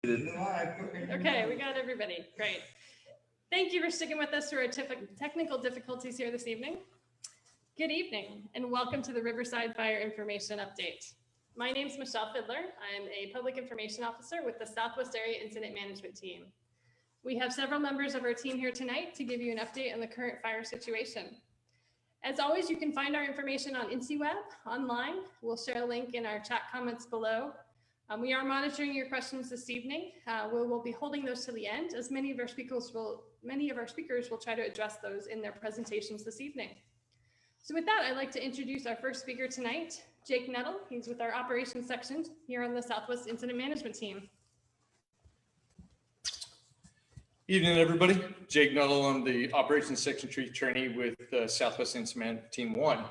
Okay, we got everybody. Great. Thank you for sticking with us through our technical difficulties here this evening. Good evening and welcome to the Riverside Fire Information Update. My name is Michelle Fiddler. I'm a Public Information Officer with the Southwest Area Incident Management Team. We have several members of our team here tonight to give you an update on the current fire situation. As always, you can find our information on InciWeb online. We'll share a link in our chat comments below. We are monitoring your questions this evening. We will be holding those to the end, as many of our speakers will try to address those in their presentations this evening. So with that, I'd like to introduce our first speaker tonight, Jake Nettle. He's with our operations section here on the Southwest Incident Management Team. Evening, everybody. Jake Nettle. I'm the operations section chief trainee with Southwest Incident Management Team 1.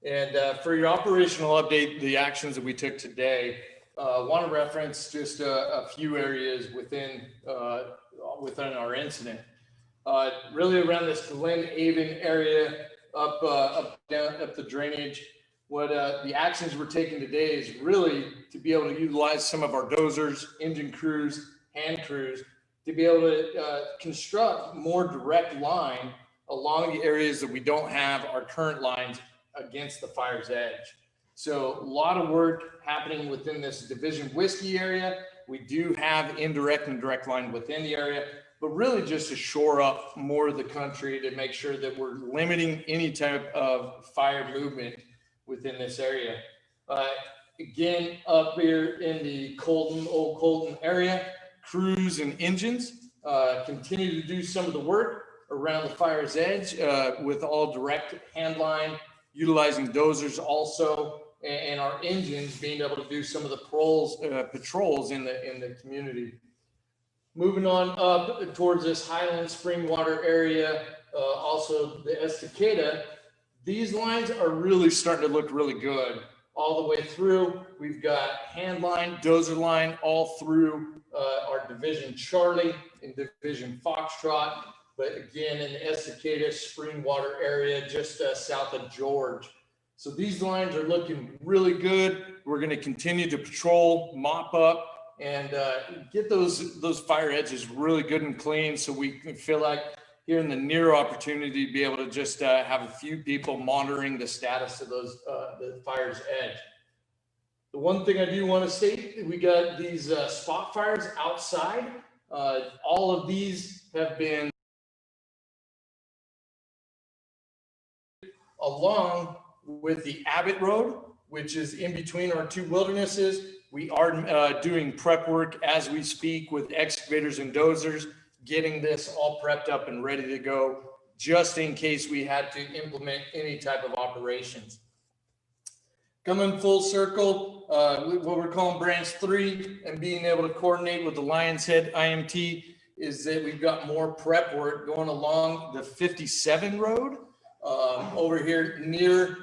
And for your operational update, the actions that we took today, want to reference just a few areas within our incident. Really around this Glen Avon area, up the drainage. What the actions we're taking today is really to be able to utilize some of our dozers, engine crews, hand crews, to be able to construct more direct line along the areas that we don't have our current lines against the fire's edge. So a lot of work happening within this Division Whiskey area. We do have indirect and direct line within the area, but really just to shore up more of the country to make sure that we're limiting any type of fire movement within this area. Again, up here in the Old Colton area, crews and engines continue to do some of the work around the fire's edge with all direct hand line, utilizing dozers also, and our engines being able to do some of the patrols in the community. Moving on up towards this Highland Springwater area, also the Estacada, these lines are really starting to look really good all the way through. We've got hand line, dozer line all through our Division Charlie and Division Foxtrot, but again in the Estacada Springwater area just south of George. So these lines are looking really good. We're going to continue to patrol, mop up, and get those fire edges really good and clean, so we can feel like here in the near opportunity to be able to just have a few people monitoring the status of those the fire's edge. The one thing I do want to state, we got these spot fires outside. All of these have been along with the Abbott Road, which is in between our two wildernesses. We are doing prep work as we speak with excavators and dozers, getting this all prepped up and ready to go, just in case we had to implement any type of operations. Coming full circle, what we're calling branch 3 and being able to coordinate with the Lions Head IMT is that we've got more prep work going along the 57 road over here near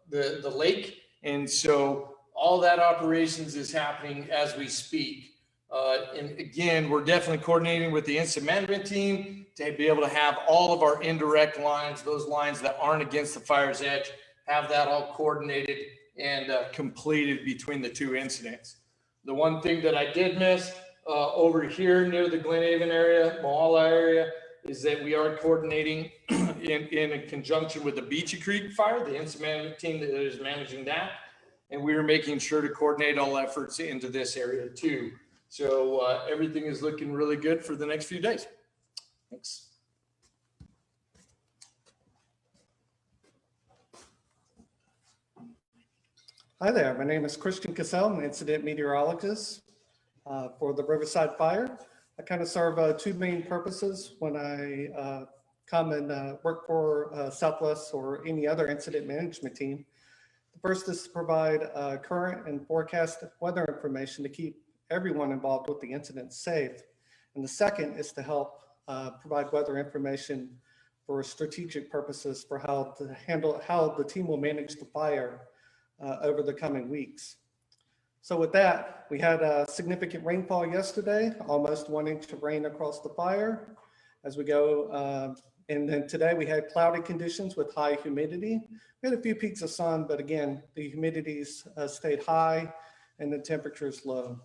the lake. And so all that operations is happening as we speak. And again, we're definitely coordinating with the incident management team to be able to have all of our indirect lines, those lines that aren't against the fire's edge, have that all coordinated and completed between the two incidents. The one thing that I did miss over here near the Glen Avon area, Moala area, is that we are coordinating in a conjunction with the Beachy Creek fire, the incident management team that is managing that. And we are making sure to coordinate all efforts into this area too. So everything is looking really good for the next few days. Thanks. Hi there, my name is Christian Cassell. I'm an incident meteorologist for the Riverside Fire. I kind of serve two main purposes when I come and work for Southwest or any other incident management team. The first is to provide current and forecast weather information to keep everyone involved with the incident safe. And the second is to help provide weather information for strategic purposes for how the team will manage the fire over the coming weeks. So with that, we had a significant rainfall yesterday, almost 1 inch of rain across the fire as we go. And then today we had cloudy conditions with high humidity. We had a few peaks of sun, but again, the humidities stayed high and the temperatures low.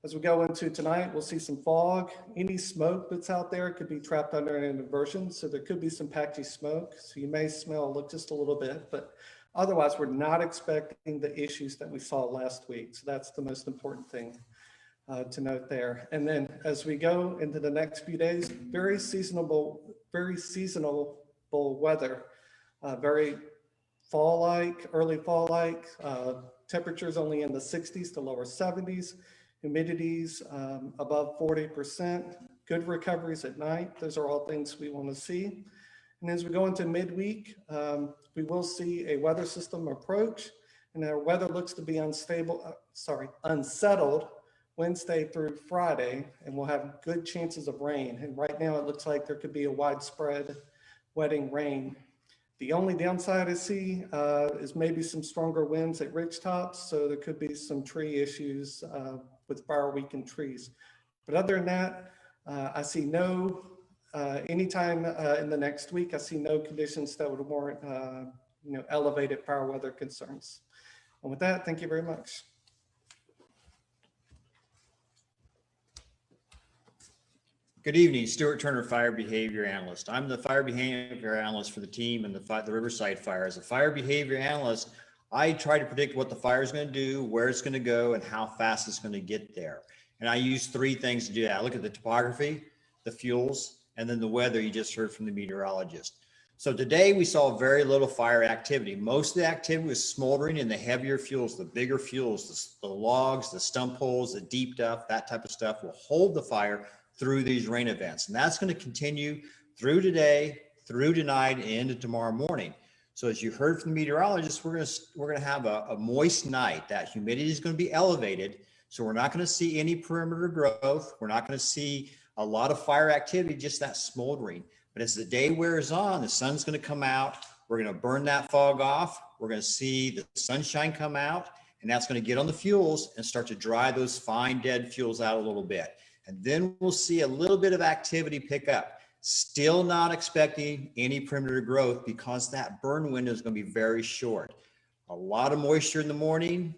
As we go into tonight, we'll see some fog. Any smoke that's out there could be trapped under an inversion, so there could be some patchy smoke. So you may smell just a little bit, but otherwise we're not expecting the issues that we saw last week. So that's the most important thing to note there. And then as we go into the next few days, very seasonal weather, very fall-like, early fall-like, temperatures only in the 60s to lower 70s. Humidities above 40%, good recoveries at night. Those are all things we want to see. And as we go into midweek, we will see a weather system approach, and our weather looks to be unsettled Wednesday through Friday, and we'll have good chances of rain. And right now it looks like there could be a widespread wetting rain. The only downside I see is maybe some stronger winds at ridgetops, so there could be some tree issues with fire-weakened trees. But other than that, I see no, anytime in the next week, I see no conditions that would warrant elevated fire weather concerns. And with that, thank you very much. Good evening, Stuart Turner, Fire Behavior Analyst. I'm the Fire Behavior Analyst for the team and the Riverside Fire. As a Fire Behavior Analyst, I try to predict what the fire is going to do, where it's going to go, and how fast it's going to get there. And I use three things to do that. I look at the topography, the fuels, and then the weather you just heard from the meteorologist. So today we saw very little fire activity. Most of the activity was smoldering in the heavier fuels, the bigger fuels, the logs, the stump holes, the deep duff, that type of stuff will hold the fire through these rain events. And that's going to continue through today, through tonight, and into tomorrow morning. So as you heard from the meteorologist, we're going to have a moist night. That humidity is going to be elevated. So we're not going to see any perimeter growth. We're not going to see a lot of fire activity, just that smoldering. But as the day wears on, the sun's going to come out. We're going to burn that fog off. We're going to see the sunshine come out, and that's going to get on the fuels and start to dry those fine dead fuels out a little bit. And then we'll see a little bit of activity pick up. Still not expecting any perimeter growth because that burn window is going to be very short. A lot of moisture in the morning,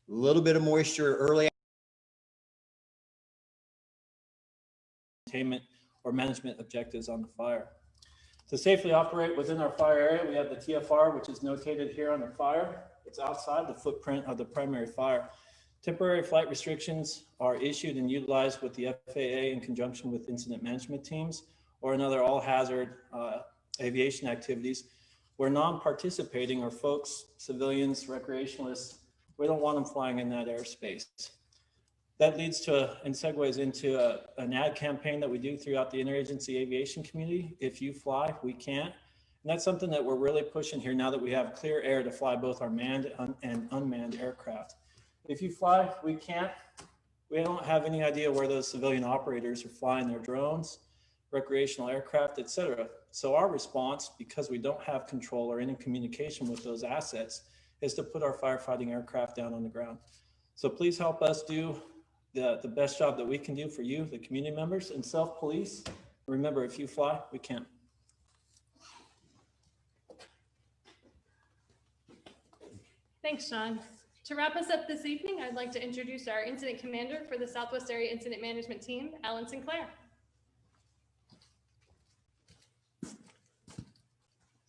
a little bit of moisture early. Containment or management objectives on the fire. To safely operate within our fire area, we have the TFR, which is notated here on the fire. It's outside the footprint of the primary fire. Temporary flight restrictions are issued and utilized with the FAA in conjunction with incident management teams or another all-hazard aviation activities where non-participating are folks, civilians, recreationalists. We don't want them flying in that airspace. That leads to and segues into an ad campaign that we do throughout the interagency aviation community. If you fly, we can't. And that's something that we're really pushing here now that we have clear air to fly both our manned and unmanned aircraft. If you fly, we can't. We don't have any idea where those civilian operators are flying their drones, recreational aircraft, etc. So our response, because we don't have control or any communication with those assets, is to put our firefighting aircraft down on the ground. So please help us do the best job that we can do for you, the community members, and self-police. Remember, if you fly, we can't. Thanks, Sean. To wrap us up this evening, I'd like to introduce our incident commander for the Southwest Area Incident Management Team, Alan Sinclair.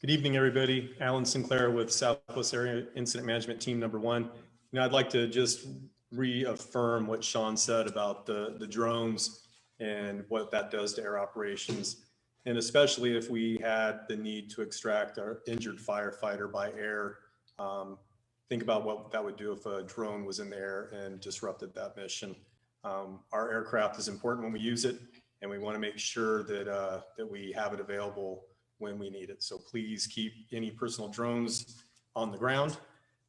Good evening, everybody. Alan Sinclair with Southwest Area Incident Management Team number 1. I'd like to just reaffirm what Sean said about the drones and what that does to air operations. And especially if we had the need to extract our injured firefighter by air, think about what that would do if a drone was in the air and disrupted that mission. Our aircraft is important when we use it, and we want to make sure that we have it available when we need it. So please keep any personal drones on the ground.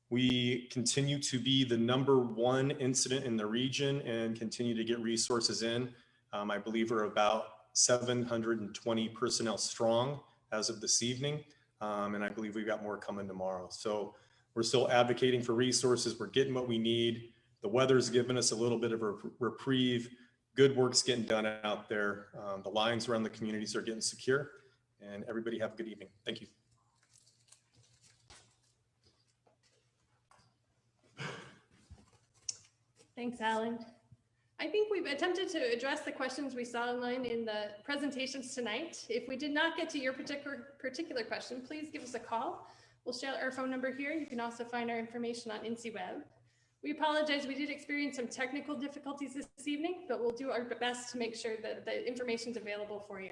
We continue to be the #1 incident in the region and continue to get resources in. I believe we're about 720 personnel strong as of this evening, and I believe we've got more coming tomorrow. So we're still advocating for resources. We're getting what we need. The weather's given us a little bit of a reprieve. Good work's getting done out there. The lines around the communities are getting secure, and everybody have a good evening. Thank you. Thanks, Alan. I think we've attempted to address the questions we saw online in the presentations tonight. If we did not get to your particular question, please give us a call. We'll share our phone number here. You can also find our information on INSEWeb. We apologize, we did experience some technical difficulties this evening, but we'll do our best to make sure that the information is available for you.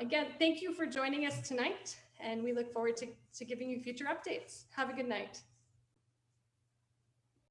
Again, thank you for joining us tonight, and we look forward to giving you future updates. Have a good night.